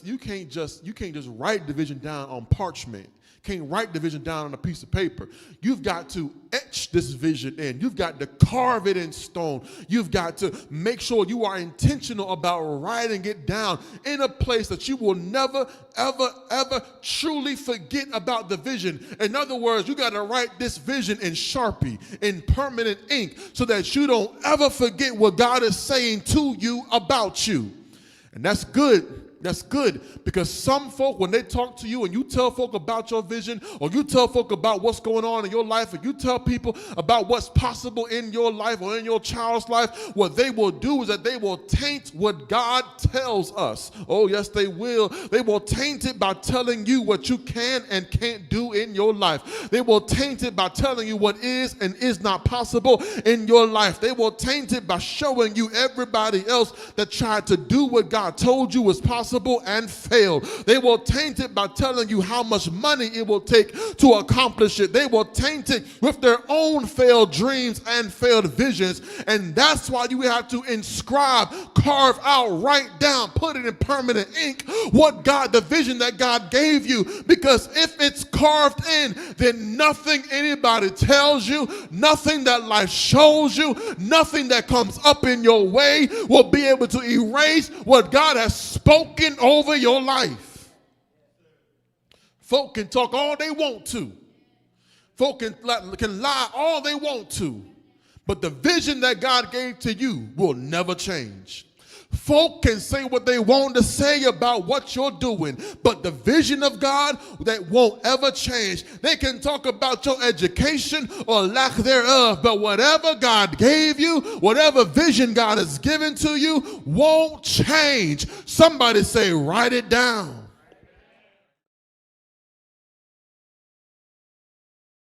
You can't just write the vision down on parchment. Can't write the vision down on a piece of paper. You've got to etch this vision in. You've got to carve it in stone. You've got to make sure you are intentional about writing it down in a place that you will never, ever, ever truly forget about the vision. In other words, you got to write this vision in Sharpie, in permanent ink, so that you don't ever forget what God is saying to you about you. And that's good. That's good, because some folk, when they talk to you and you tell folk about your vision, or you tell folk about what's going on in your life, or you tell people about what's possible in your life or in your child's life, what they will do is that they will taint what God tells us. Oh, yes, they will. They will taint it by telling you what you can and can't do in your life. They will taint it by telling you what is and is not possible in your life. They will taint it by showing you everybody else that tried to do what God told you was possible and failed. They will taint it by telling you how much money it will take to accomplish it. They will taint it with their own failed dreams and failed visions. And that's why you have to inscribe, carve out, write down, put it in permanent ink what God, the vision that God gave you. Because if it's carved in, then nothing anybody tells you, nothing that life shows you, nothing that comes up in your way will be able to erase what God has spoken over your life. Folk can talk all they want to. Folk can lie all they want to. But the vision that God gave to you will never change. Folk can say what they want to say about what you're doing, but the vision of God, that won't ever change. They can talk about your education or lack thereof, but whatever God gave you, whatever vision God has given to you, won't change. Somebody say, write it down.